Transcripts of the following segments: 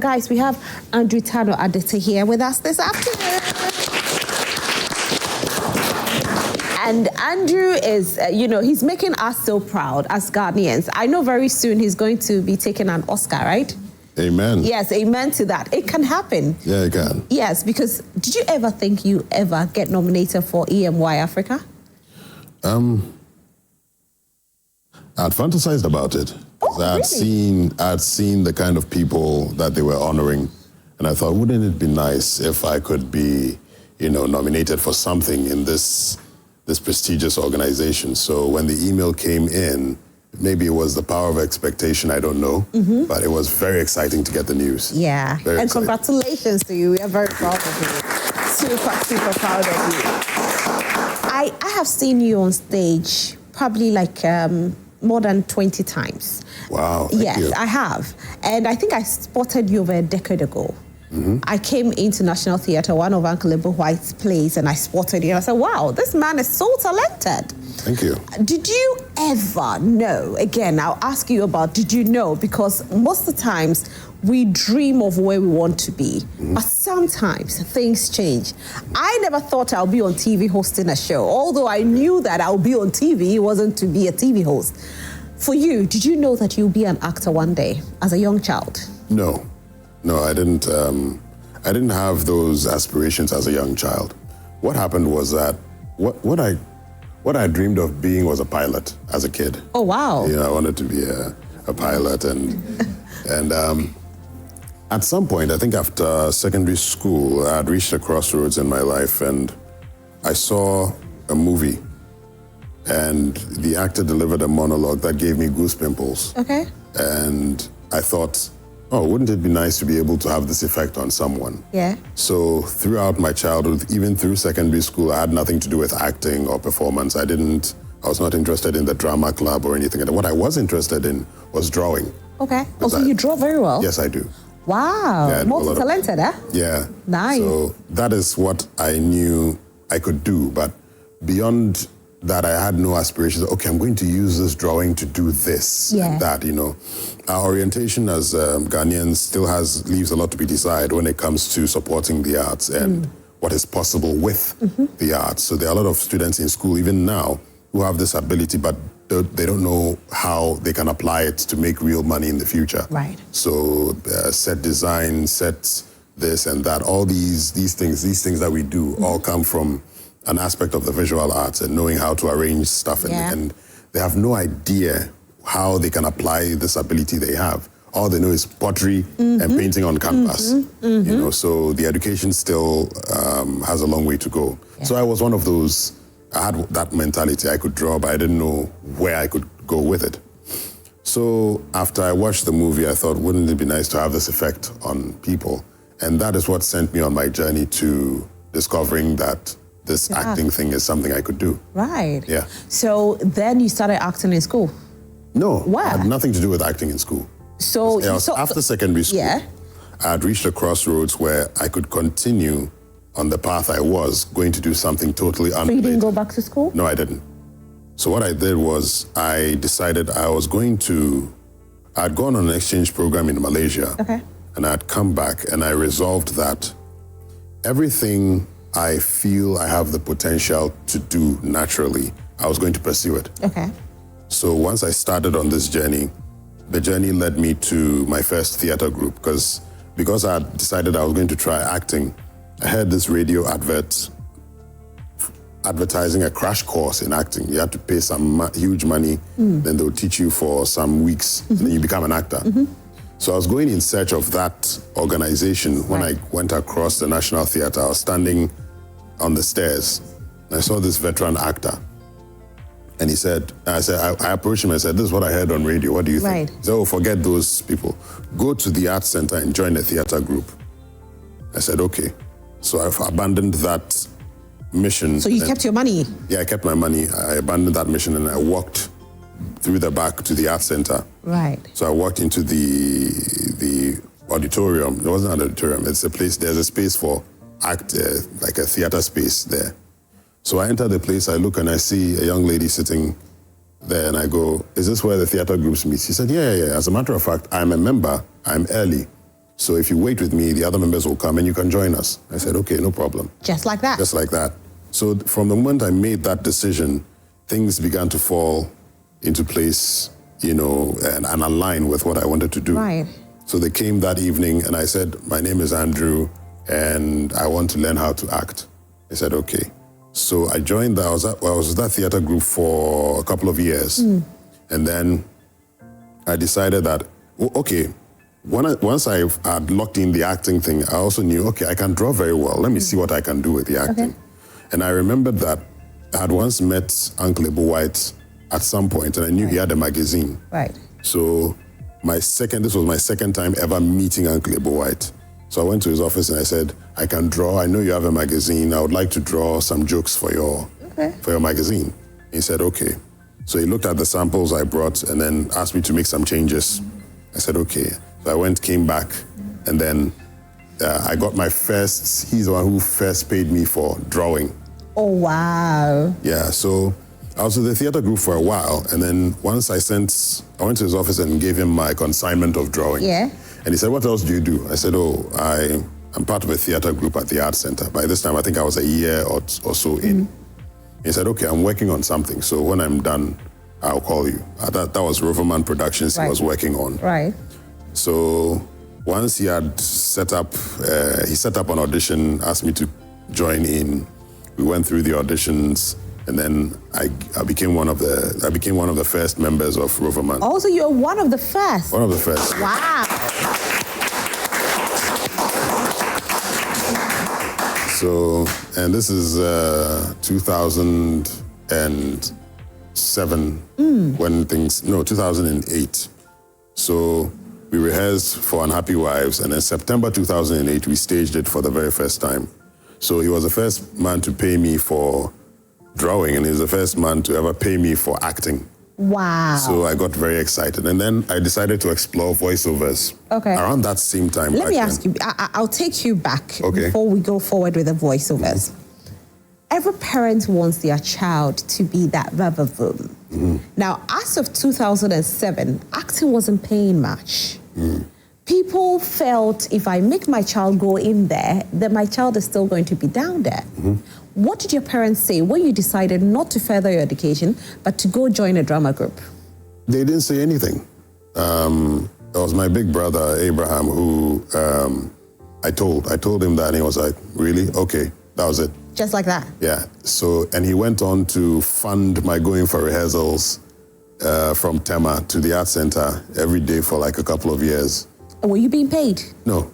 Guys, we have Tandoh-Adote here with us this afternoon. And Andrew is, he's making us so proud as Ghanaians. I know very soon he's going to be taking an Oscar, right? Amen. Yes, amen to that. It can happen. Yeah, it can. Yes, because did you ever think you ever get nominated for EMY Africa? I'd fantasized about it. Oh, I'd seen the kind of people that they were honoring, and I thought, wouldn't it be nice if I could be, nominated for something in this prestigious organization? So when the email came in, maybe it was the power of expectation, I don't know, but it was very exciting to get the news. Yeah, very exciting. Congratulations to you. We are very proud of you. Super proud of you. I have seen you on stage probably like more than 20 times. Wow, thank you. I have. And I think I spotted you over a decade ago. I came into National Theatre, one of Uncle Ibu White's plays, and I spotted you. I said, wow, this man is so talented. Thank you. Did you ever know, again, I'll ask you about, did you know? Because most of the times we dream of where we want to be, but sometimes things change. I never thought I'll be on TV hosting a show, although I knew that I'll be on TV, it wasn't to be a TV host. For you, did you know that you'll be an actor one day as a young child? No, I didn't. I didn't have those aspirations as a young child. What happened was that what I dreamed of being was a pilot as a kid. Oh wow! I wanted to be a pilot, and at some point, I think after secondary school, I had reached a crossroads in my life, and I saw a movie, and the actor delivered a monologue that gave me goose pimples. Okay. And I thought, oh, wouldn't it be nice to be able to have this effect on someone? Yeah. So throughout my childhood, even through secondary school, I had nothing to do with acting or performance. I was not interested in the drama club or anything. And what I was interested in was drawing. Okay. So you draw very well? Yes, I do. Wow. Yeah, multi-talented, eh? Yeah. Nice. So that is what I knew I could do. But beyond that, I had no aspirations. Okay, I'm going to use this drawing to do this and that, Our orientation as Ghanaians still leaves a lot to be desired when it comes to supporting the arts and what is possible with the arts. So there are a lot of students in school, even now, who have this ability, but they don't know how they can apply it to make real money in the future. Right. So set design, set this and that, all these things that we do all come from an aspect of the visual arts and knowing how to arrange stuff, and they have no idea how they can apply this ability they have. All they know is pottery and painting on canvas. So the education still has a long way to go. Yeah. So I was one of those. I had that mentality. I could draw, but I didn't know where I could go with it. So after I watched the movie, I thought, wouldn't it be nice to have this effect on people? And that is what sent me on my journey to discovering that this acting thing is something I could do. Right. Yeah. So then you started acting in school? No. Where? I had nothing to do with acting in school. So after secondary school, I had reached a crossroads where I could continue on the path I was going to do something totally unrelated. So you didn't go back to school? No, I didn't. So what I did was I decided I'd gone on an exchange program in Malaysia. Okay. And I'd come back and I resolved that everything I feel I have the potential to do naturally, I was going to pursue it. Okay. So once I started on this journey, the journey led me to my first theater group because I had decided I was going to try acting. I heard this radio advertising a crash course in acting. You had to pay some huge money, then they'll teach you for some weeks, and then you become an actor. So I was going in search of that organization. When I went across the National Theatre, I was standing on the stairs. I saw this veteran actor. And I approached him and said, this is what I heard on radio. What do you think? He said, oh, forget those people. Go to the Arts Center and join a theater group. I said, okay. So I've abandoned that mission. So you kept your money? Yeah, I kept my money. I abandoned that mission and I walked through the back to the Arts Center. Right. So I walked into the auditorium. It wasn't an auditorium. It's a place, there's a space for like a theater space there. So I enter the place, I look and I see a young lady sitting there and I go, is this where the theater groups meet? She said, yeah. As a matter of fact, I'm a member, I'm early. So if you wait with me, the other members will come and you can join us. I said, okay, no problem. Just like that? Just like that. So from the moment I made that decision, things began to fall into place, you know, and align with what I wanted to do. Right. So they came that evening and I said, my name is Andrew and I want to learn how to act. They said, okay. So I joined I was with that theater group for a couple of years. And then I decided that, okay, once I had locked in the acting thing, I also knew, okay, I can draw very well. Let me see what I can do with the acting. Okay. And I remembered that I had once met Uncle Ebo White at some point, and I knew he had a magazine. Right. So this was my second time ever meeting Uncle Ebo White. So I went to his office and I said, I can draw. I know you have a magazine. I would like to draw some jokes for your magazine. He said, okay. So he looked at the samples I brought and then asked me to make some changes. I said, okay. So I came back, and then I got my first, he's the one who first paid me for drawing. Oh, wow. Yeah, so I was with the theater group for a while, and then once I went to his office and gave him my consignment of drawing. Yeah. And he said, what else do you do? I said, I'm part of a theater group at the Arts Center. By this time, I think I was a year or so in. He said, okay, I'm working on something, so when I'm done, I'll call you. That was Roverman Productions he was working on. Right. So once he had set up an audition, asked me to join in. We went through the auditions, and then I became one of the first members of Roverman. Also, you're one of the first. One of the first. Wow. So, and this is 2007 when 2008. So we rehearsed for Unhappy Wives, and in September 2008, we staged it for the very first time. So he was the first man to pay me for drawing, and he's the first man to ever pay me for acting. Wow. So I got very excited. And then I decided to explore voiceovers. Okay. Around that same time. Let me ask you, I'll take you back before we go forward with the voiceovers. Every parent wants their child to be that Roverman. Now, as of 2007, acting wasn't paying much. People felt if I make my child go in there, then my child is still going to be down there. What did your parents say when you decided not to further your education, but to go join a drama group? They didn't say anything. It was my big brother, Abraham, who I told him that, and he was like, really? Okay, that was it. Just like that? Yeah. So, and he went on to fund my going for rehearsals from Tema to the Arts Center every day for like a couple of years. And were you being paid? No,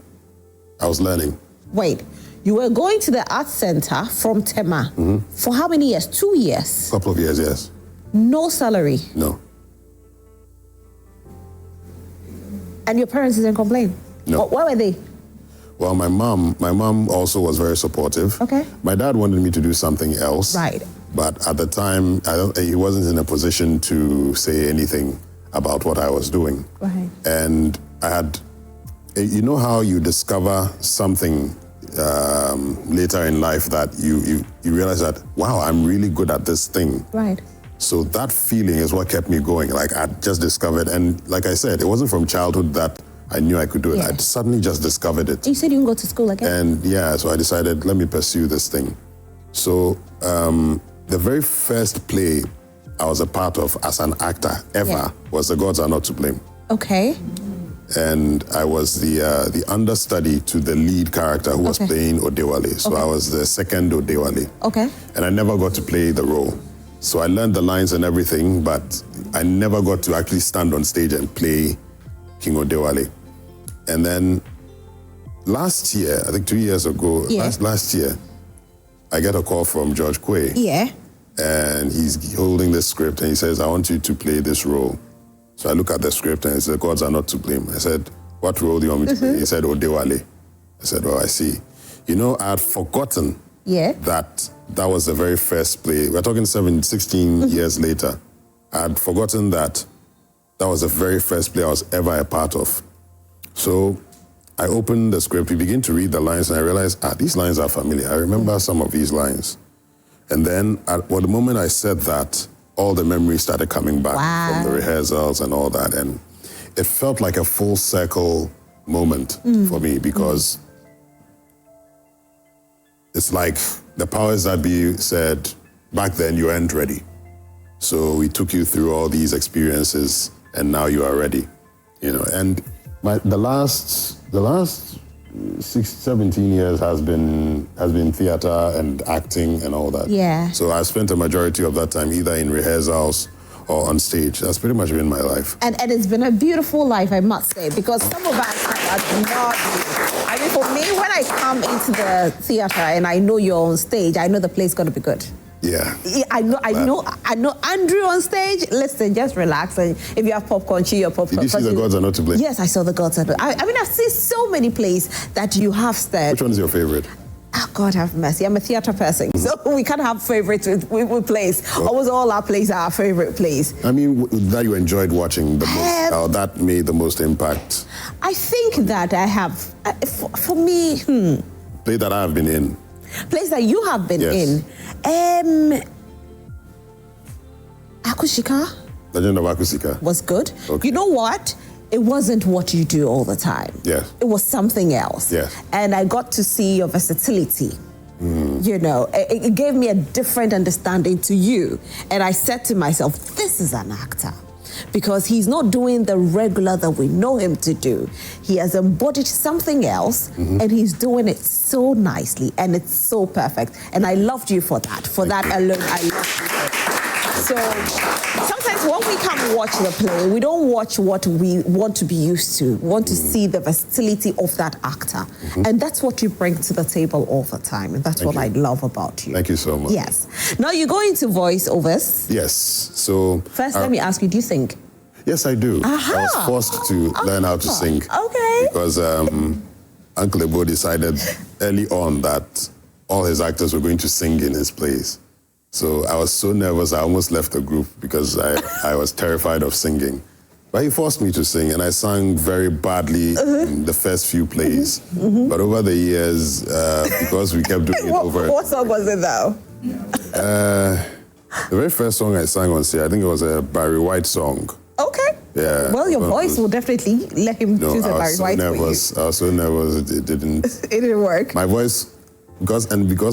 I was learning. Wait, you were going to the Arts Center from Tema for how many years? 2 years? A couple of years, yes. No salary? No. And your parents didn't complain? No. Where were they? Well, my mom also was very supportive. Okay. My dad wanted me to do something else. Right. But at the time, he wasn't in a position to say anything about what I was doing. Right. And I had, you know how you discover something later in life that you realize that, wow, I'm really good at this thing. Right. So that feeling is what kept me going. Like I just discovered, and like I said, it wasn't from childhood that I knew I could do it. Yeah. I suddenly just discovered it. You said you can go to school again? And yeah, so I decided, let me pursue this thing. So the very first play I was a part of as an actor ever was The Gods Are Not to Blame. Okay. And I was the understudy to the lead character who was playing Odewale. So I was the second Odewale. Okay. And I never got to play the role. So I learned the lines and everything, but I never got to actually stand on stage and play King Odewale. And then last year, I think 2 years ago, last year, I get a call from George Quay. Yeah. And he's holding the script and he says, I want you to play this role. So I look at the script and he said, gods are not to blame. I said, what role do you want me to play? He said, Odewale. I said, oh, I see. You know, I had forgotten that was the very first play. We're talking 16 years later. I had forgotten that was the very first play I was ever a part of. So I opened the script, we begin to read the lines, and I realized, these lines are familiar. I remember some of these lines. And then the moment I said that, all the memories started coming back from the rehearsals and all that. And it felt like a full circle moment for me, because it's like the powers that be said, back then you weren't ready. So we took you through all these experiences and now you are ready. And the last 17 years has been theater and acting and all that. Yeah. So I spent a majority of that time either in rehearsals or on stage. That's pretty much been my life. And it's been a beautiful life, I must say, because some of us are not. I mean, for me, when I come into the theater and I know you're on stage, I know the play's going to be good. Yeah. I know Andrew on stage. Listen, just relax, and if you have popcorn, chew your popcorn. Did you see The Gods Are Not to Blame? Yes, I saw The Gods Are Not. I mean, I've seen so many plays that you have said. Which one is your favorite? Oh, God have mercy. I'm a theater person, so we can't have favorites with plays. Well, almost all our plays are our favorite plays. I mean, that you enjoyed watching the most, or that made the most impact? I think that I have, for me, Play that I have been in. Place that you have been in. Akushika. Legend of Akusika. Was good. Okay. You know what? It wasn't what you do all the time. Yes. It was something else. Yes. And I got to see your versatility. It gave me a different understanding to you. And I said to myself, this is an actor. Because he's not doing the regular that we know him to do. He has embodied something else, and he's doing it so nicely, and it's so perfect. And I loved you for that. For that alone, I loved you. So sometimes when we come watch the play, we don't watch what we want to be used to. We want to see the versatility of that actor. And that's what you bring to the table all the time. And that's what I love about you. Thank you so much. Yes. Now you go into voiceovers. Yes. So first, let me ask you, do you sing? Yes, I do. Aha. I was forced to learn how to sing. Okay. Because Uncle Ebo decided early on that all his actors were going to sing in his plays. So I was so nervous, I almost left the group because I was terrified of singing. But he forced me to sing, and I sang very badly in the first few plays. But over the years, because we kept doing it over... What song was it, though? The very first song I sang on stage, I think it was a Barry White song. Okay. Yeah. Well, your voice will definitely let him choose a Barry White for you. I was so nervous, it didn't... It didn't work. My voice... Because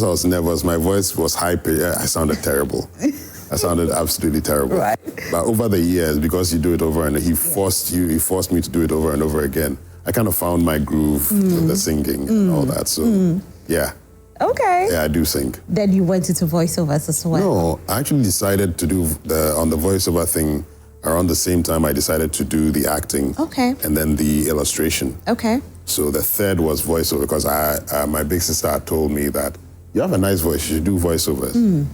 I was nervous, my voice was high-pitched. I sounded terrible. I sounded absolutely terrible. Right. But over the years, because you do it over and he forced me to do it over and over again. I kind of found my groove with the singing and all that. So, yeah. Okay. Yeah, I do sing. Then you went into voiceovers as well. No, I actually decided to do on the voiceover thing around the same time I decided to do the acting. Okay. And then the illustration. Okay. So the third was voiceover, because my big sister had told me that you have a nice voice, you should do voiceovers.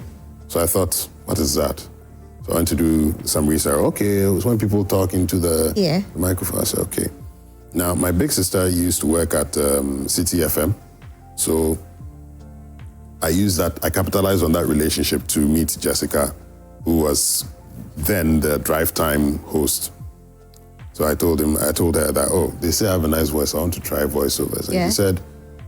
So I thought, what is that? So I went to do some research. Okay, it was when people talk into the microphone. I said, okay. Now, my big sister used to work at City FM. So I capitalized on that relationship to meet Jessica, who was then the Drive Time host. So I told her that, they say I have a nice voice, I want to try voiceovers. And he said,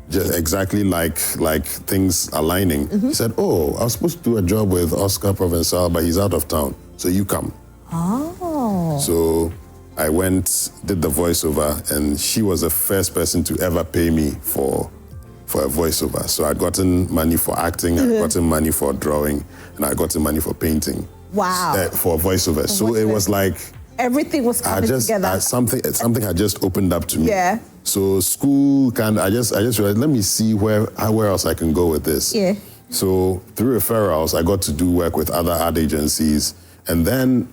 just exactly like things aligning. He said, I was supposed to do a job with Oscar Provençal, but he's out of town, so you come. Oh. So I went, did the voiceover, and she was the first person to ever pay me for a voiceover. So I'd gotten money for acting, I'd gotten money for drawing, and I'd gotten money for painting. Wow. For voiceover. So it was like... Everything was coming together. Something had just opened up to me. Yeah. So school I just realized, let me see where else I can go with this. Yeah. So through referrals, I got to do work with other ad agencies. And then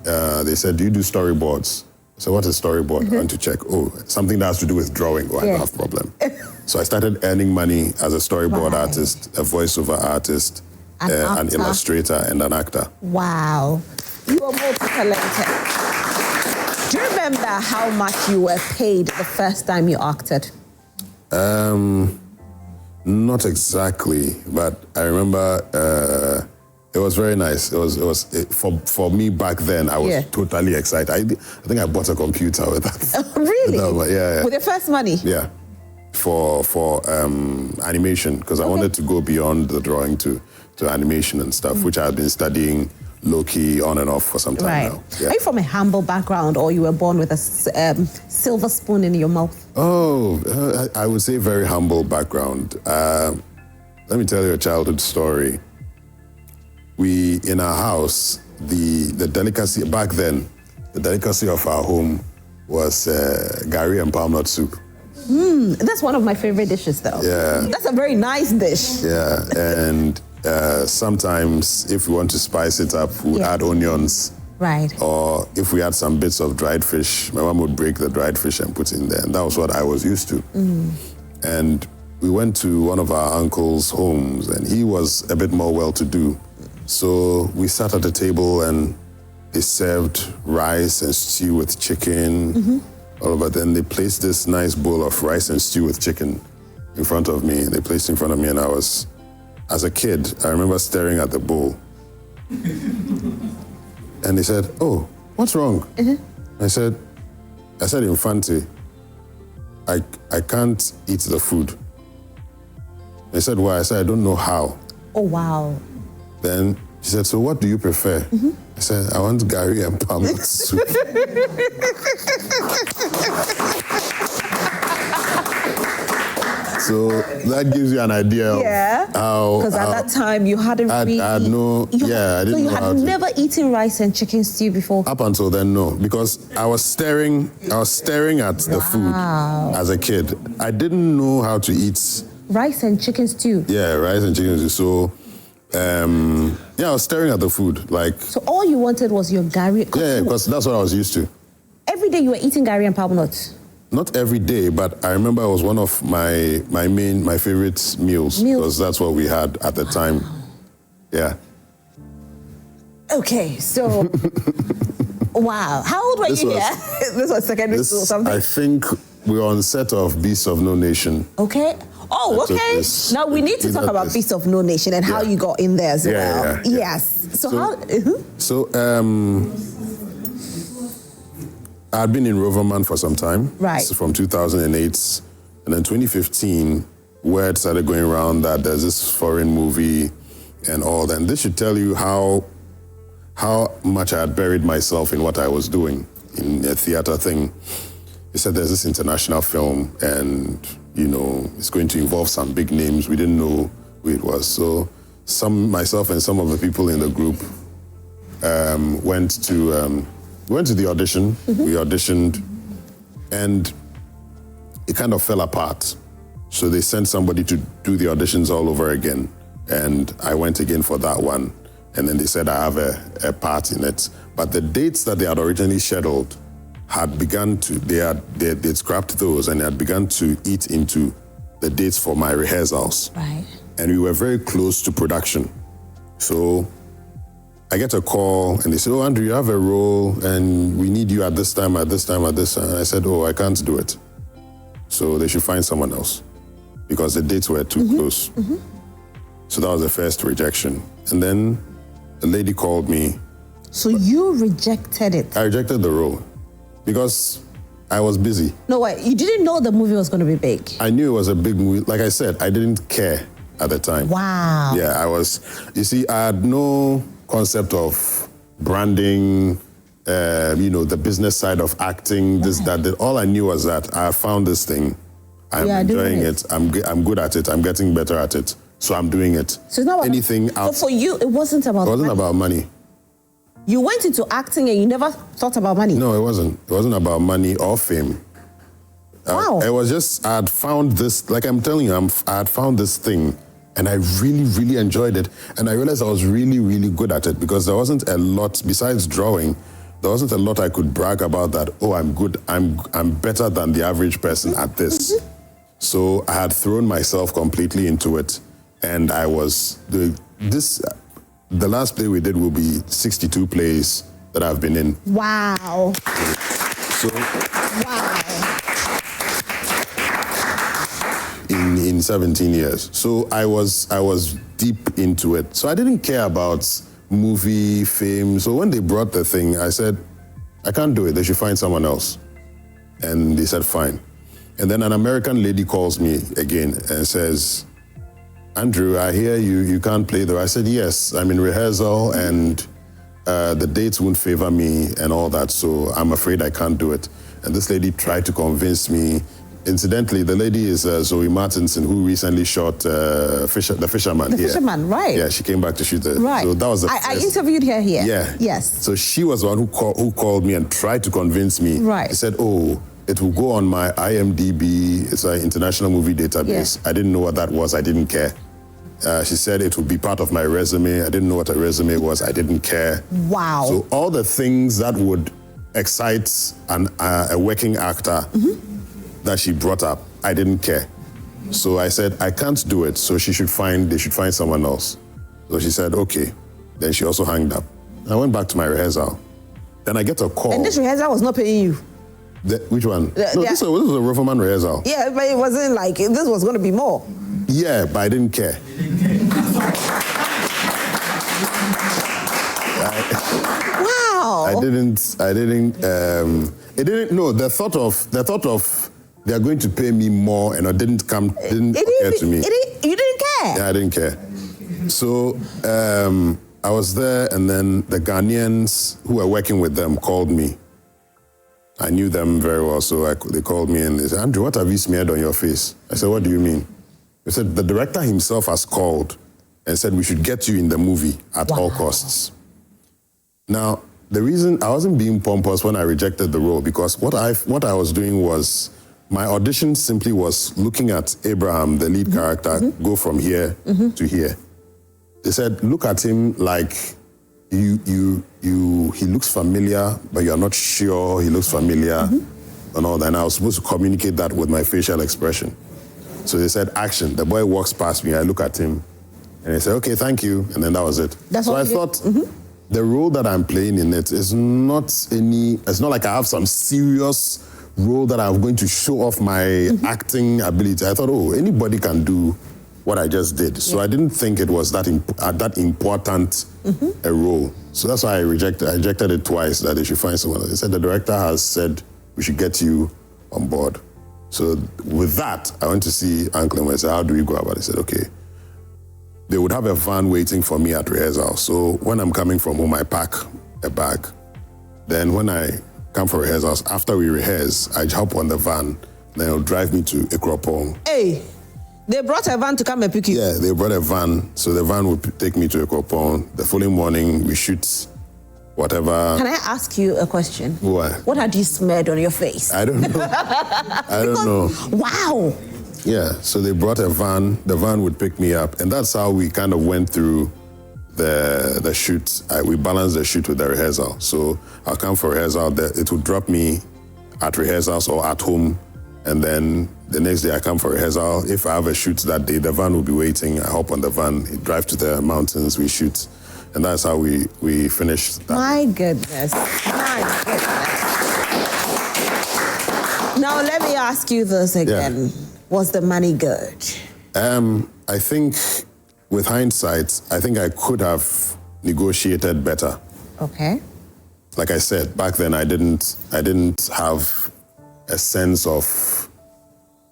they said, do you do storyboards? So what is storyboard? I went to check. Something that has to do with drawing. I don't have a problem. So I started earning money as a storyboard artist, a voiceover artist, an illustrator, and an actor. Wow. You are multi-talented. Do you remember how much you were paid the first time you acted? Not exactly, but I remember it was very nice. It was for me back then. I was totally excited. I think I bought a computer with that. Really? With that, With your first money? Yeah, for animation, because I wanted to go beyond the drawing to animation and stuff, which I had been studying low-key on and off for some time now. Yeah. Are you from a humble background, or you were born with a silver spoon in your mouth? Oh, I would say very humble background. Let me tell you a childhood story. In our house, the delicacy back then, the delicacy of our home was gari and palm nut soup. That's one of my favorite dishes, though. Yeah. That's a very nice dish. Yeah, and sometimes if we want to spice it up, we would add onions. Right. Or if we had some bits of dried fish, my mom would break the dried fish and put in there. And that was what I was used to. And we went to one of our uncle's homes, and he was a bit more well-to-do. So we sat at the table, and they served rice and stew with chicken. All of it. Then they placed this nice bowl of rice and stew with chicken in front of me. They placed it in front of me, and as a kid, I remember staring at the bowl. And they said, "Oh, what's wrong?" I said, "Infante, I can't eat the food." They said, "Why?" I said, "I don't know how." Oh, wow. Then she said, "So what do you prefer?" I said, "I want gari and palm nut soup." So that gives you an idea of how... Because at that time, you hadn't really... I didn't know how to... So you had never eaten rice and chicken stew before? Up until then, no. Because I was staring at the food as a kid. I didn't know how to eat... Rice and chicken stew? Yeah, rice and chicken stew. So... I was staring at the food, like... So all you wanted was your gari? Yeah, because that's what I was used to. Every day you were eating gari and palm nuts? Not every day, but I remember it was one of my favorite meals, because that's what we had at the time. Yeah. Okay, so... Wow. How old were you here? This was secondary school or something? I think we were on set of Beasts of No Nation. Okay. Oh, okay. Now we need to talk about Beasts of No Nation and how you got in there as well. Yes. So how... I'd been in Roverman for some time. Right. From 2008. And then 2015, word started going around that there's this foreign movie and all that. And this should tell you how much I had buried myself in what I was doing in a theater thing. They said there's this international film and, it's going to involve some big names. We didn't know who it was. So myself and some of the people in the group went to the audition. We auditioned, and it kind of fell apart. So they sent somebody to do the auditions all over again, and I went again for that one. And then they said I have a part in it. But the dates that they had originally scheduled had begun to, they'd scrapped those, and they had begun to eat into the dates for my rehearsals. Right. And we were very close to production. So I get a call, and they say, "Oh, Andrew, you have a role, and we need you at this time, at this time, at this time." And I said, "Oh, I can't do it." So they should find someone else, because the dates were too close. So that was the first rejection. And then a lady called me. So you rejected it? I rejected the role because I was busy. No, wait, you didn't know the movie was going to be big? I knew it was a big movie. Like I said, I didn't care at the time. Wow. Yeah, you see, I had no concept of branding, the business side of acting, this, that. All I knew was that I found this thing. I'm enjoying it. I'm good at it. I'm getting better at it. So I'm doing it. So it's not anything So for you, it wasn't about money? It wasn't about money. You went into acting and you never thought about money? No, it wasn't. It wasn't about money or fame. Wow. It was just, I had found this, like I'm telling you, I had found this thing, and I really, really enjoyed it. And I realized I was really, really good at it, because there wasn't a lot, besides drawing, there wasn't a lot I could brag about that, oh, I'm good, I'm better than the average person at this. So I had thrown myself completely into it, and I was, the last play we did will be 62 plays that I've been in. Wow. So, wow. In 17 years. So I was deep into it. So I didn't care about movie, fame. So when they brought the thing, I said, I can't do it. They should find someone else. And they said, fine. And then an American lady calls me again and says, Andrew, I hear you can't play though. I said, yes, I'm in rehearsal and the dates won't favor me and all that, so I'm afraid I can't do it. And this lady tried to convince me. Incidentally, the lady is Zoe Martinson, who recently shot The Fisherman. The Fisherman, right. Yeah, she came back to shoot the... Right. So that was the I interviewed her here. Yeah. Yes. So she was the one who called me and tried to convince me. Right. She said, oh, it will go on my IMDb, it's an international movie database. Yeah. I didn't know what that was, I didn't care. She said it would be part of my resume. I didn't know what a resume was, I didn't care. Wow. So all the things that would excite a working actor that she brought up, I didn't care. So I said, I can't do it, so they should find someone else. So she said, okay. Then she also hung up. I went back to my rehearsal. Then I get a call. And this rehearsal was not paying you? Which one? This was a Roverman rehearsal. Yeah, but it wasn't like, this was going to be more. Yeah, but I didn't care. Wow. The thought of they are going to pay me more and it didn't occur to me. You didn't care? Yeah, I didn't care. So I was there, and then the Ghanaians who were working with them called me. I knew them very well, so they called me and they said, Andrew, what have you smeared on your face? I said, what do you mean? They said, the director himself has called and said we should get you in the movie at all costs. Now, the reason I wasn't being pompous when I rejected the role, because what I was doing was, my audition simply was looking at Abraham, the lead character, go from here to here. They said, look at him like he looks familiar, but you're not sure he looks familiar and all that. And I was supposed to communicate that with my facial expression. So they said, action. The boy walks past me, I look at him, and they said, okay, thank you. And then that was it. So I thought, the role that I'm playing in it is it's not like I have some serious role that I'm going to show off my acting ability. I thought, oh, anybody can do what I just did. So I didn't think it was that important a role. So that's why I rejected it twice, that they should find someone else. They said the director has said we should get you on board. So with that, I went to see Uncle and I said, how do we go about it? He said, okay. They would have a van waiting for me at rehearsal. So when I'm coming from home, I pack a bag. Then when I come for rehearsals, after we rehearse, I hop on the van, then it'll drive me to Ekropong. Hey, they brought a van to come and pick you? Yeah, they brought a van. So the van would take me to Ekropong. The following morning, we shoot whatever. Can I ask you a question? What? What had you smeared on your face? I don't know. I don't know. Wow. Yeah, so they brought a van. The van would pick me up. And that's how we kind of went through the shoot. We balanced the shoot with the rehearsal. So I'll come for rehearsal. It would drop me at rehearsals or at home. And then the next day I come for rehearsal. If I have a shoot that day, the van will be waiting. I hop on the van, drive to the mountains, we shoot. And that's how we finished that. My goodness. My goodness. Now let me ask you this again. Yeah. Was the money good? I think with hindsight, I think I could have negotiated better. Okay. Like I said, back then I didn't have a sense of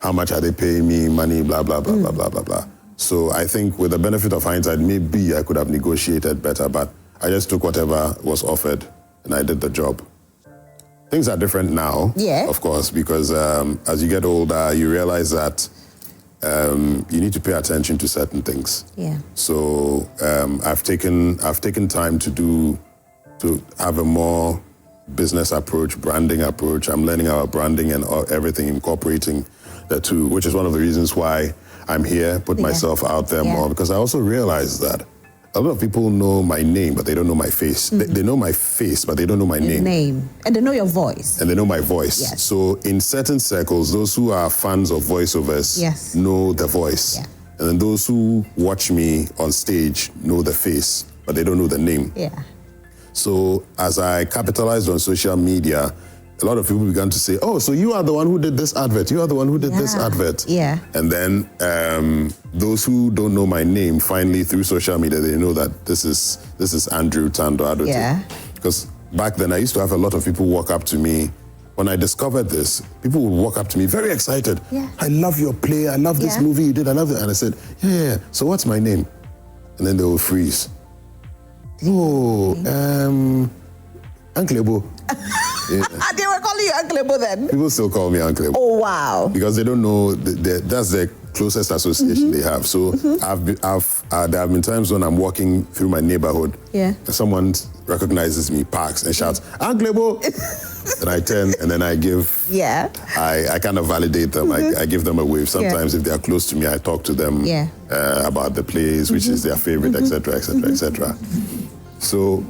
how much are they paying me, money, blah, blah, blah, blah, blah, blah, blah. So I think with the benefit of hindsight, maybe I could have negotiated better, but I just took whatever was offered and I did the job. Things are different now, of course, because as you get older, you realize that you need to pay attention to certain things. Yeah. So I've taken time to have a more business approach, branding approach. I'm learning about branding and everything, incorporating the two, which is one of the reasons why I'm here, put myself out there more, because I also realize that a lot of people know my name, but they don't know my face. They know my face, but they don't know my name. And they know your voice. And they know my voice. Yes. So in certain circles, those who are fans of voiceovers know the voice. Yeah. And then those who watch me on stage know the face, but they don't know the name. Yeah. So as I capitalized on social media, a lot of people began to say, oh, so you are the one who did this advert. You are the one who did this advert. Yeah. And then those who don't know my name, finally through social media, they know that this is Andrew Tandoh-Adote. Yeah. Because back then I used to have a lot of people walk up to me. When I discovered this, people would walk up to me very excited. Yeah. I love your play. I love this movie you did. I love it. And I said, yeah. So what's my name? And then they will freeze. Uncle Ebo. Yeah. They were calling you Uncle Ebo then? People still call me Uncle Ebo. Oh, wow. Because they don't know, that's the closest association they have. So there have been times when I'm walking through my neighborhood, and someone recognizes me, parks, and shouts, Uncle Ebo! And I turn, and then I give, I kind of validate them. I give them a wave. Sometimes if they are close to me, I talk to them about the plays, which is their favorite, etc., etc., etc. So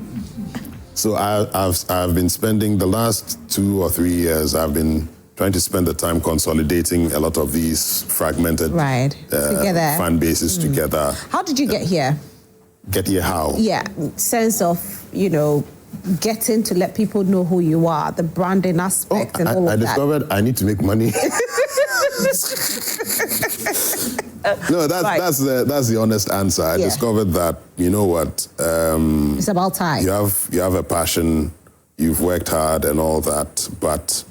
I've been spending the last 2 or 3 years, I've been trying to spend the time consolidating a lot of these fragmented fan bases together. How did you get here? Get here how? Yeah, sense of, getting to let people know who you are, the branding aspect and all of that. I discovered I need to make money. No, that's the honest answer. I discovered that, you know what? It's about time. You have a passion, you've worked hard and all that, but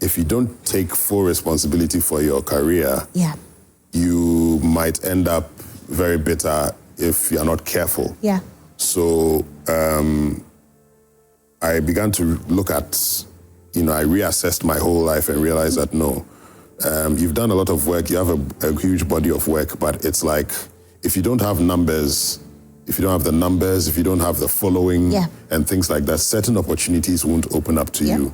if you don't take full responsibility for your career, you might end up very bitter if you're not careful. Yeah. So I began to look at, I reassessed my whole life and realized that no, you've done a lot of work, you have a huge body of work, but it's like, if you don't have numbers, if you don't have the numbers, if you don't have the following and things like that, certain opportunities won't open up to you.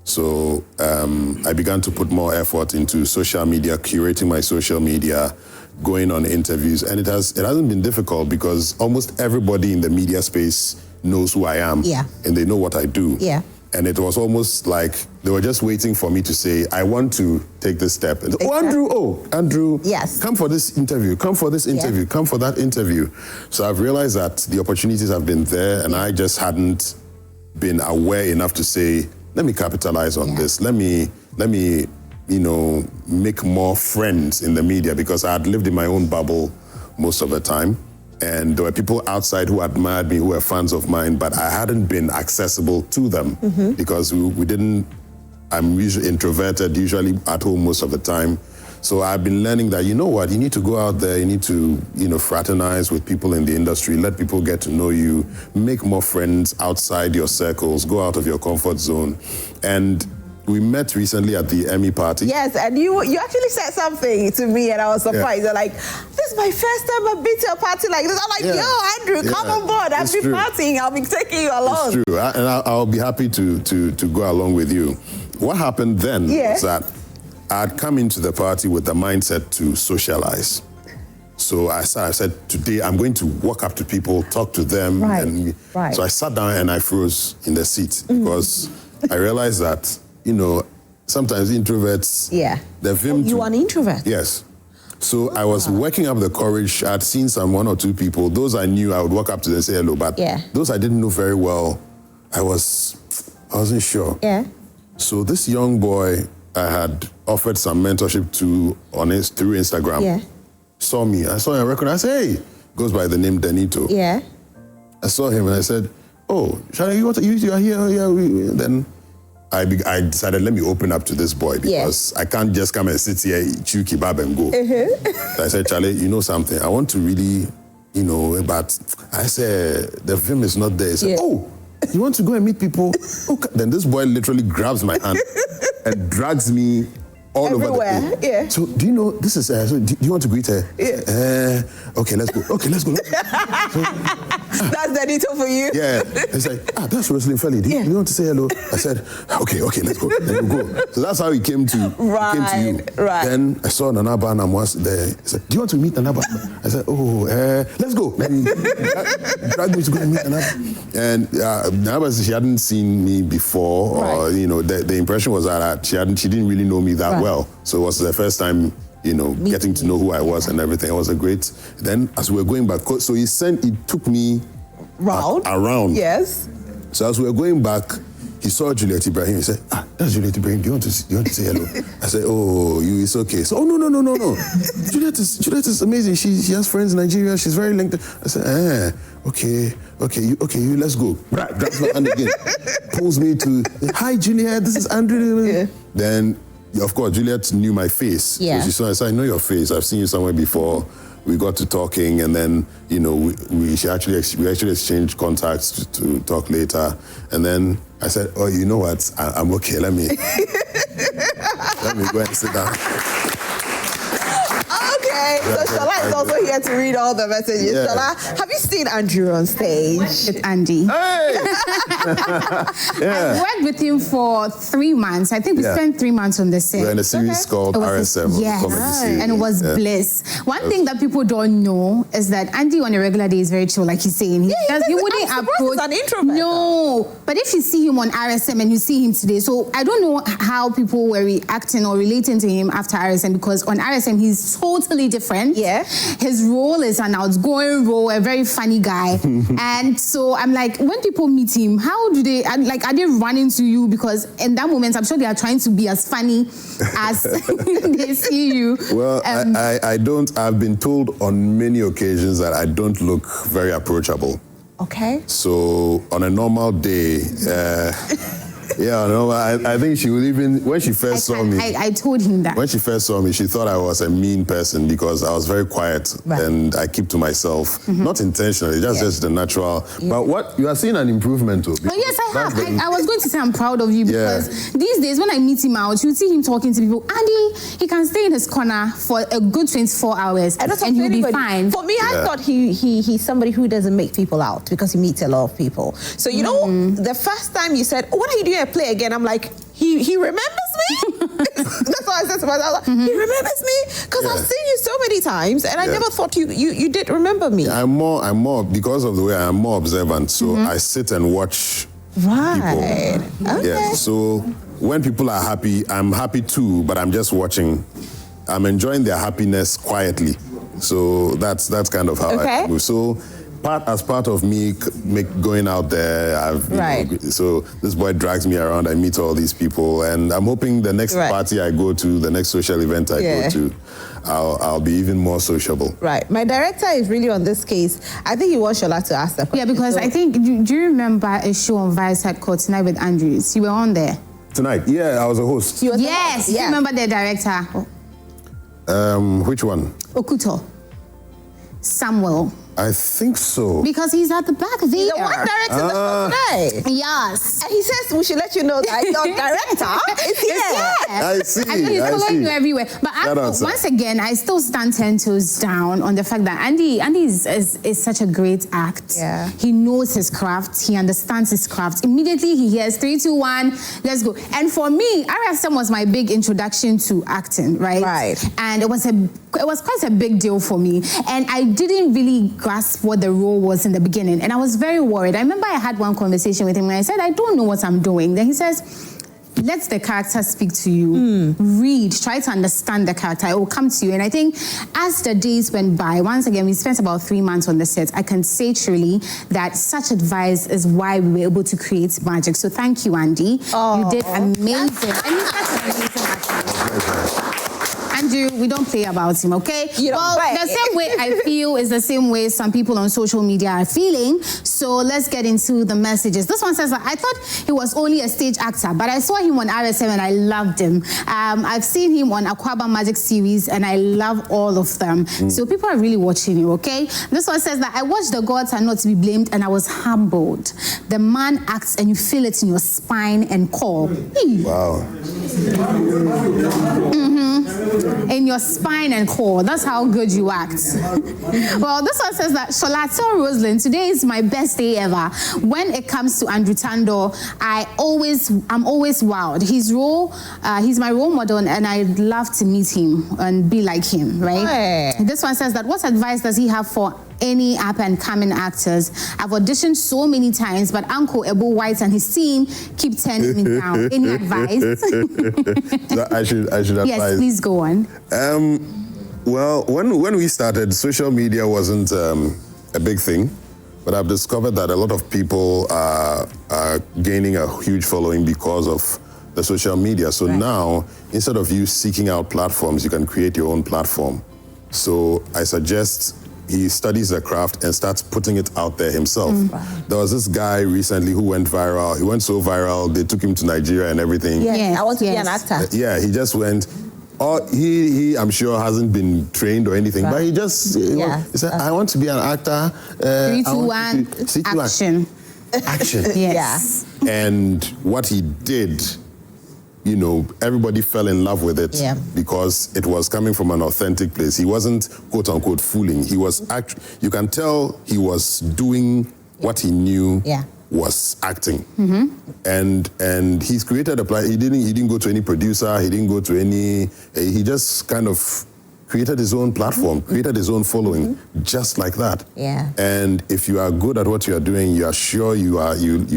So I began to put more effort into social media, curating my social media, going on interviews, and it hasn't been difficult because almost everybody in the media space knows who I am and they know what I do. Yeah. And it was almost like they were just waiting for me to say, I want to take this step. And, Andrew, yes, come for this interview, come for this interview, come for that interview. So I've realized that the opportunities have been there and I just hadn't been aware enough to say, let me capitalize on this. Let me, make more friends in the media because I had lived in my own bubble most of the time. And there were people outside who admired me, who were fans of mine, but I hadn't been accessible to them because I'm usually introverted, usually at home most of the time. So I've been learning that, you know what, you need to go out there, you need to, fraternize with people in the industry, let people get to know you, make more friends outside your circles, go out of your comfort zone. And we met recently at the Emmy party. Yes, and you actually said something to me and I was surprised. You're like, this is my first time I've been to a party like this. I'm like, yo, Andrew, come on board. I've been partying. I'll be taking you along. It's true, and I'll be happy to go along with you. What happened then was that I'd come into the party with the mindset to socialize. So I said, today I'm going to walk up to people, talk to them. So I sat down and I froze in the seat because I realized that, sometimes introverts, you are an introvert? Yes. So I was working up the courage. I'd seen one or two people. Those I knew, I would walk up to them and say hello. But those I didn't know very well, I wasn't sure. Yeah. So this young boy I had offered some mentorship to through Instagram saw me. I saw him on record. I said, hey, goes by the name Danito. Yeah. I saw him and I said, oh, Charlie, you are here? Yeah. Then I decided, let me open up to this boy because I can't just come and sit here, chew kebab and go. So I said, Charlie, you know something? I want to really, but I said, the film is not there. He said, oh, you want to go and meet people? Okay. Then this boy literally grabs my hand and drags me all everywhere. Over the place. So do you know, this is, so do you want to greet her? Okay, let's go. Okay, let's go. That's Danito for you? Yeah. It's like, that's Rosalind Felly. Do you want to say hello? I said, okay, let's go. Then we go. So that's how he came to you. Right. Then I saw Nanaba and I was there. He said, do you want to meet Nanaba? I said, let's go. Then he dragged me to go and meet Nanaba. And Nanaba, she hadn't seen me before, or, the impression was that she didn't really know me that well. So it was the first time, getting to know who I was and everything. It was a great. Then as we were going back, so he took me around. Yes. So as we were going back, he saw Juliet Ibrahim. He said, that's Juliet Ibrahim. Do you want to say hello? I said, it's okay. So, no. Juliet is amazing. She has friends in Nigeria. She's very linked. I said, okay, let's go. Grabs my hand again. Pulls me to, hi, Juliet, this is Andrew. Then of course, Juliet knew my face. Yeah. So she saw, I said, I know your face. I've seen you somewhere before. We got to talking, and then, you know, we actually exchanged contacts to talk later. And then I said, oh, you know what? I'm okay. Let me go and sit down. Okay, so Shola is also here to read all the messages. Yeah. Shola, have you seen Andrew on stage? With Andy. Hey! I worked with him for 3 months. I think we spent 3 months on the set. We're in a series called RSM. Yes, comedy series. and it was bliss. One thing that people don't know is that Andy on a regular day is very chill, like he's saying. He wouldn't approach. He's an introvert. No, but if you see him on RSM and you see him today, so I don't know how people were reacting or relating to him after RSM, because on RSM he's totally different. Yeah. His role is an outgoing role, a very funny guy. And so I'm like, when people meet him, how do they, are they running to you? Because in that moment, I'm sure they are trying to be as funny as they see you. Well, I don't, I've been told on many occasions that I don't look very approachable. Okay. So on a normal day, yeah, no, I think she would even, when she first saw me. I told him that. When she first saw me, she thought I was a mean person because I was very quiet and I keep to myself. Not intentionally, just the natural. But what, you are seeing an improvement too. Oh, yes, I have. I was going to say I'm proud of you because these days when I meet him out, you see him talking to people. Andy, he can stay in his corner for a good 24 hours and he'll be fine. For me, I thought he's somebody who doesn't make people out because he meets a lot of people. So, you know, the first time you said, oh, what are you doing? Play again. I'm like, he remembers me. That's what I said to myself. He remembers me because I've seen you so many times, and I never thought you did remember me. I'm more because of the way I'm more observant. So I sit and watch people. Okay. Yeah. So when people are happy, I'm happy too, but I'm just watching. I'm enjoying their happiness quietly. So that's kind of how I move. So. As part of me going out there, so this boy drags me around, I meet all these people, and I'm hoping the next party I go to, the next social event I go to, I'll be even more sociable. Right. My director is really on this case. I think he wants Shola to ask that question. Yeah, because I think, do you remember a show on Viasat called Tonight with Andrews? You were on there. Tonight? Yeah, I was a host. Yes, you remember the director? Which one? Okuto. Samuel. I think so. Because he's at the back there. The one director that's on today. Yes. And he says we should let you know that your director is here. I see. I mean, he's following you everywhere. But once again, I still stand 10 toes down on the fact that Andy is such a great act. Yeah. He knows his craft. He understands his craft. Immediately he hears 3, 2, 1, let's go. And for me, RSM was my big introduction to acting, right? Right. And it was quite a big deal for me. And I didn't really grasp what the role was in the beginning. And I was very worried. I remember I had one conversation with him and I said, I don't know what I'm doing. Then he says, let the character speak to you. Read, try to understand the character. It will come to you. And I think as the days went by, once again, we spent about 3 months on the set. I can say truly that such advice is why we were able to create magic. So thank you, Andy. You did amazing. And you such an amazing actor. Andrew, we don't play about him, okay? The same way I feel is the same way some people on social media are feeling. So let's get into the messages. This one says, I thought he was only a stage actor, but I saw him on RSM and I loved him. I've seen him on Aquaba Magic series and I love all of them. So people are really watching you, okay? This one says that I watched The Gods Are Not to Be Blamed and I was humbled. The man acts and you feel it in your spine and core. Wow. In your spine and core. That's how good you act. Well, this one says that Shola, tell Rosalind, today is my best day ever. When it comes to Andrew Tandoh, I'm always wowed. He's my role model and I'd love to meet him and be like him, right? Hey. This one says that what advice does he have for any up-and-coming actors? I've auditioned so many times, but Uncle Ebo White and his team keep turning me down. Any advice? I should advise. Yes, please go on. Well, when we started, social media wasn't a big thing, but I've discovered that a lot of people are gaining a huge following because of the social media. So now, instead of you seeking out platforms, you can create your own platform. So I suggest he studies the craft and starts putting it out there himself. There was this guy recently who went viral. He went so viral, they took him to Nigeria and everything. Yes, I want to be an actor. Yeah, he just went. He I'm sure hasn't been trained or anything, but he just he said, I want to be an actor. 3, 2, 1, action. Action. Yes. And what he did, you know, everybody fell in love with it because it was coming from an authentic place. He wasn't, quote unquote, fooling. He was actually, you can tell he was doing what he knew was acting. And he's created a plan. He didn't go to any producer, he didn't go to any, he just kind of created his own platform, created his own following, just like that. Yeah. And if you are good at what you are doing, you are sure you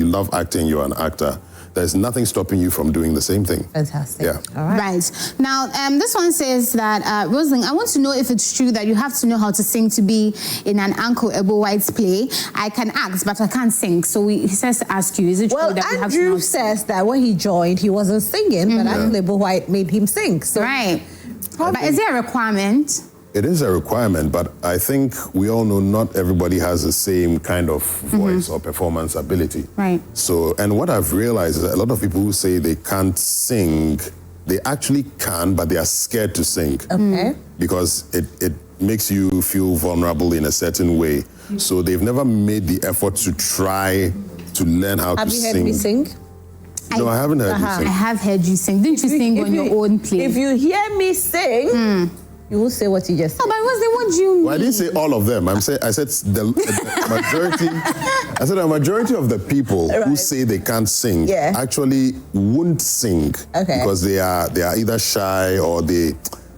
love acting, you're an actor, there's nothing stopping you from doing the same thing. Fantastic. Yeah. All right. Right. Now, this one says that, Rosalind, I want to know if it's true that you have to know how to sing to be in an Uncle Ebo White's play. I can act, but I can't sing. So he says to ask you, is it true that you have to know? Andrew says that when he joined, he wasn't singing, but Uncle Ebo White made him sing. So right. But is there a requirement? It is a requirement, but I think we all know not everybody has the same kind of voice or performance ability. Right. So, and what I've realized is that a lot of people who say they can't sing, they actually can, but they are scared to sing. Okay. Because it makes you feel vulnerable in a certain way. So they've never made the effort to try to learn how to sing. Have you heard me sing? No, I haven't heard you sing. I have heard you sing. Didn't you sing on your own play? If you hear me sing, you will say what you just said. Oh, but what do you mean? Well, I didn't say all of them. I said the majority. I said a majority of the people who say they can't sing actually won't sing because they are either shy or they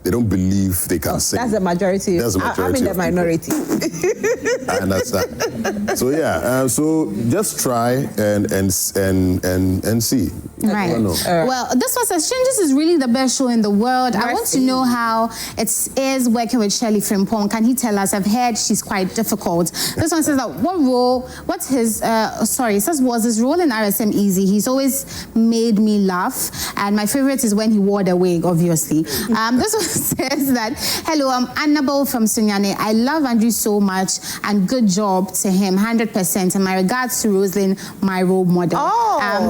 don't believe they can sing. That's the majority. That's the majority. I'm in the minority. I understand. So yeah, so just try and see. Right. Well, this one says, Strangers is really the best show in the world. I want to know how it is working with Shirley Frimpong. Can he tell us? I've heard she's quite difficult. This one says that it says, was his role in RSM easy? He's always made me laugh. And my favorite is when he wore the wig, obviously. This one says that, hello, I'm Annabelle from Sunyane. I love Andrew so much and good job to him, 100%. And my regards to Rosalind, my role model.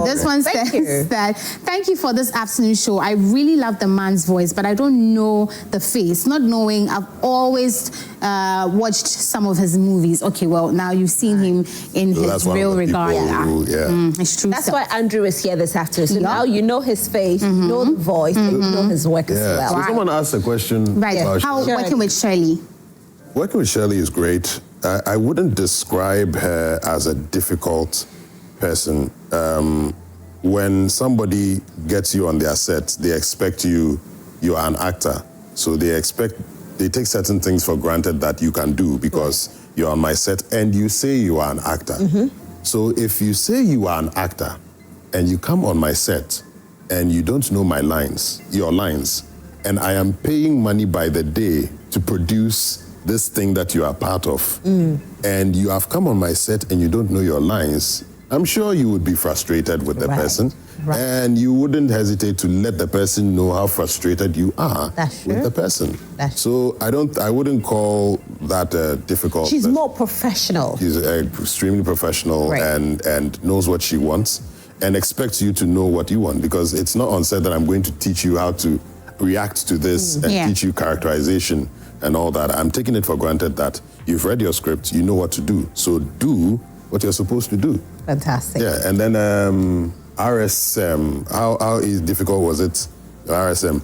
This one says that, thank you for this afternoon show. I really love the man's voice, but I don't know the face. Not knowing, I've always watched some of his movies. Okay, well, now you've seen him in his real regard. It's true. That's why Andrew is here this afternoon. So now you know his face, you know the voice, and you know his work as well. So someone asked a question. Right. How working with Shirley? Working with Shirley is great. I wouldn't describe her as a difficult person. When somebody gets you on their set, they expect you are an actor. So they take certain things for granted that you can do because you're on my set and you say you are an actor. So if you say you are an actor and you come on my set and you don't know your lines, and I am paying money by the day to produce this thing that you are part of, and you have come on my set and you don't know your lines, I'm sure you would be frustrated with the person, and you wouldn't hesitate to let the person know how frustrated you are with the person. So I wouldn't call that difficult. She's more professional. She's extremely professional and knows what she wants and expects you to know what you want, because it's not on set that I'm going to teach you how to react to this and teach you characterization and all that. I'm taking it for granted that you've read your script, you know what to do. So do what you're supposed to do. Fantastic. Yeah, and then RSM, how difficult was it? RSM.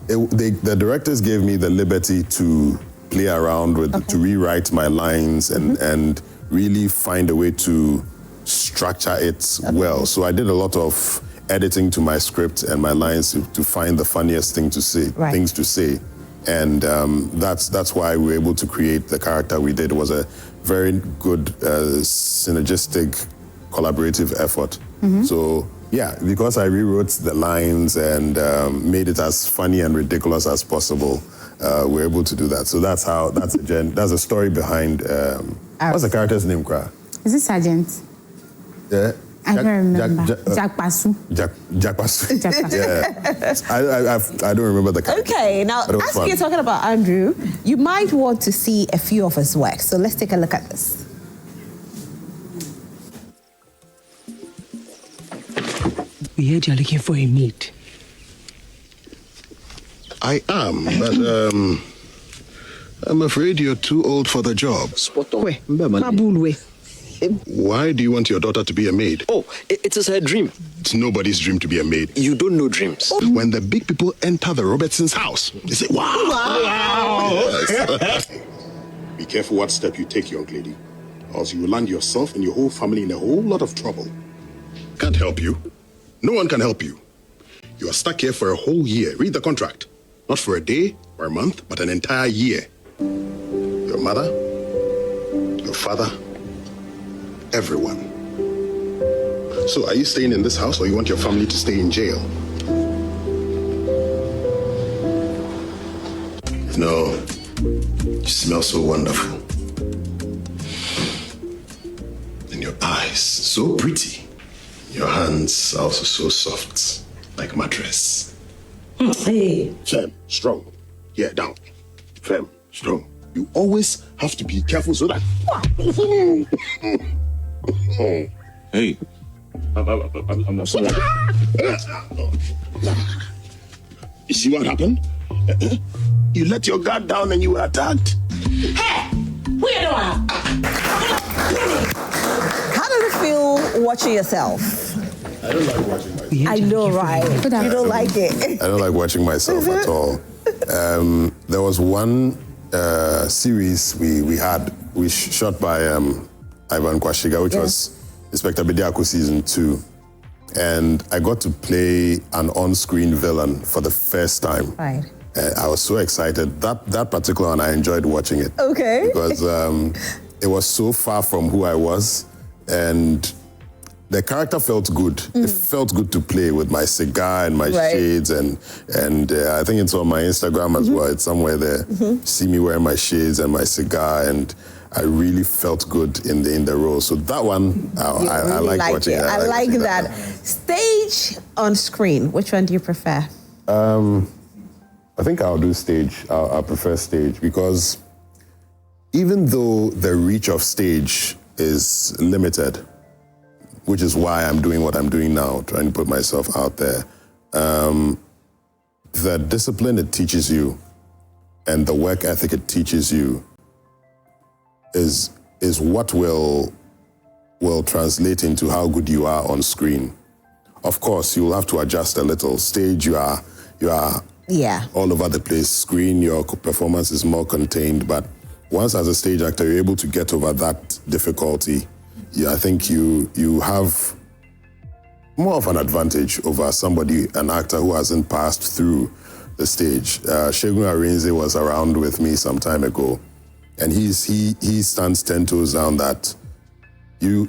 The directors gave me the liberty to play around with, to rewrite my lines and really find a way to structure it well. So I did a lot of editing to my script and my lines to find the funniest thing to say, things to say. And that's why we were able to create the character we did. It was a very good synergistic, collaborative effort. So yeah, because I rewrote the lines and made it as funny and ridiculous as possible, we're able to do that. So that's a story behind, what's the character's name, Kra? Is it Sergeant? Yeah. I don't remember. Jack Basu. Yeah. I don't remember the character. Okay, now as you're talking about Andrew, you might want to see a few of his work. So let's take a look at this. We heard you're looking for a maid. I am, but I'm afraid you're too old for the job. Why do you want your daughter to be a maid? Oh, it is her dream. It's nobody's dream to be a maid. You don't know dreams. When the big people enter the Robertsons' house, they say, wow! Yes. Be careful what step you take, young lady, or else you will land yourself and your whole family in a whole lot of trouble. Can't help you. No one can help you. You are stuck here for a whole year. Read the contract. Not for a day or a month, but an entire year. Your mother, your father, everyone. So are you staying in this house or you want your family to stay in jail? No, you smell so wonderful. And your eyes, so pretty. Your hands are also so soft, like mattress. Hey. Firm, strong. Yeah, down. Firm, strong. You always have to be careful so that... Hey. I'm not sorry. You see what happened? You let your guard down and you were attacked. Hey! Where do I? How does it feel watching yourself? I don't like watching myself. I know, right? You don't like it. I don't like watching myself at all. There was one series we shot by Ivan Kwashiga, which was Inspector Bediako Season 2. And I got to play an on-screen villain for the first time. Right. I was so excited. That particular one, I enjoyed watching it. Okay. Because it was so far from who I was. And the character felt good. It felt good to play with my cigar and my shades, and I think it's on my Instagram as well. It's somewhere there. See me wearing my shades and my cigar, and I really felt good in the role. So that one, I like watching. I like that. Stage on screen. Which one do you prefer? I think I'll do stage. I'll prefer stage because even though the reach of stage is limited, which is why I'm doing what I'm doing now, trying to put myself out there. The discipline it teaches you and the work ethic it teaches you is what will translate into how good you are on screen. Of course, you'll have to adjust a little. Stage, you are all over the place. Screen, your performance is more contained. But once as a stage actor, you're able to get over that difficulty. Yeah, I think you have more of an advantage over an actor who hasn't passed through the stage. Segun Arinze was around with me some time ago, and he stands 10 toes down that you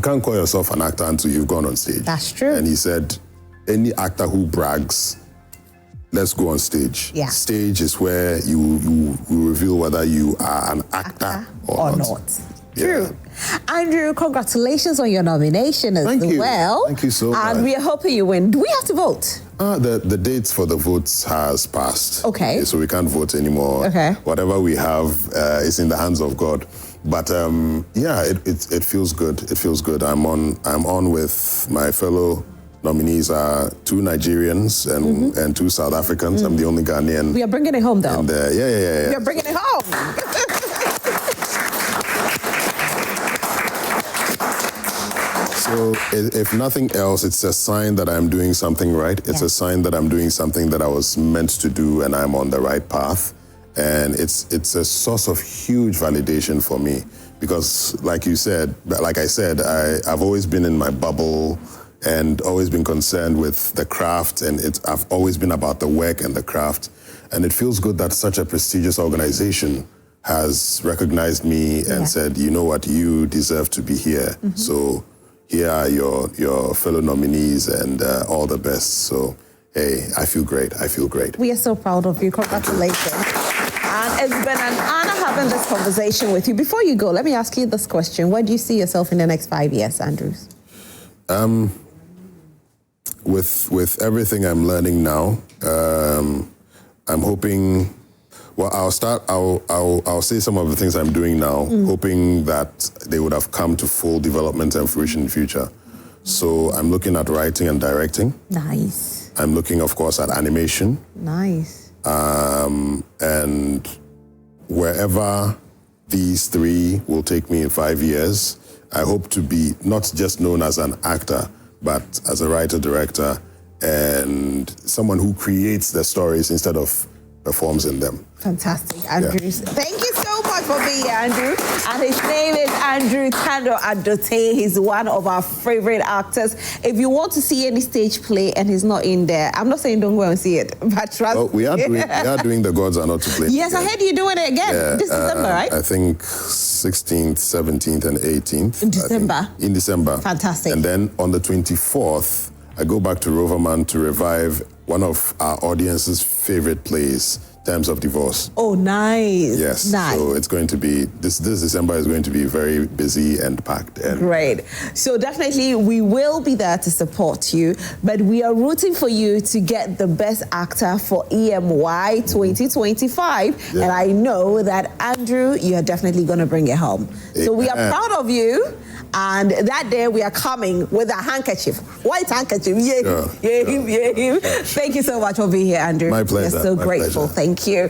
can't call yourself an actor until you've gone on stage. That's true. And he said, any actor who brags, let's go on stage. Yeah. Stage is where you reveal whether you are an actor or not. True. Yeah. Andrew, congratulations on your nomination as well. Thank you so much. And we are hoping you win. Do we have to vote? The dates for the votes has passed. Okay. So we can't vote anymore. Okay. Whatever we have is in the hands of God. But it feels good. It feels good. I'm on with my fellow nominees are 2 Nigerians and 2 South Africans. I'm the only Ghanaian. We are bringing it home though. And, yeah. We are bringing it home. So if nothing else, it's a sign that I'm doing something right. It's a sign that I'm doing something that I was meant to do and I'm on the right path. And it's a source of huge validation for me because like I said, I've always been in my bubble and always been concerned with the craft, and I've always been about the work and the craft. And it feels good that such a prestigious organization has recognized me and said, you know what, you deserve to be here. So here are your fellow nominees and all the best. So, hey, I feel great. We are so proud of you. Congratulations. And it's been an honor having this conversation with you. Before you go, let me ask you this question. Where do you see yourself in the next 5 years, Andrews? With everything I'm learning now, I'm hoping. Well, I'll say some of the things I'm doing now, hoping that they would have come to full development and fruition in the future. So I'm looking at writing and directing. Nice. I'm looking, of course, at animation. Nice. And wherever these three will take me in 5 years, I hope to be not just known as an actor, but as a writer-director and someone who creates the stories instead of performs in them. Fantastic, Andrew. Yeah. Thank you so much for being here, Andrew. And his name is Andrew Tandoh-Adote. He's one of our favorite actors. If you want to see any stage play and he's not in there, I'm not saying don't go and see it, but trust me. We are doing The Gods Are Not to Play. Yes, I heard you doing it again this December, right? I think 16th, 17th, and 18th. In December? In December. Fantastic. And then on the 24th, I go back to Roverman to revive one of our audience's favorite plays, Terms of Divorce. Oh, nice. Yes. Nice. So it's going to be, this December is going to be very busy and packed. And great. So definitely we will be there to support you, but we are rooting for you to get the best actor for EMY 2025. Yeah. And I know that, Andrew, you are definitely going to bring it home. So we are proud of you. And that day we are coming with a handkerchief, white handkerchief. Yeah, yeah. Thank you so much for being here, Andrew. My pleasure. We're so grateful. Thank you.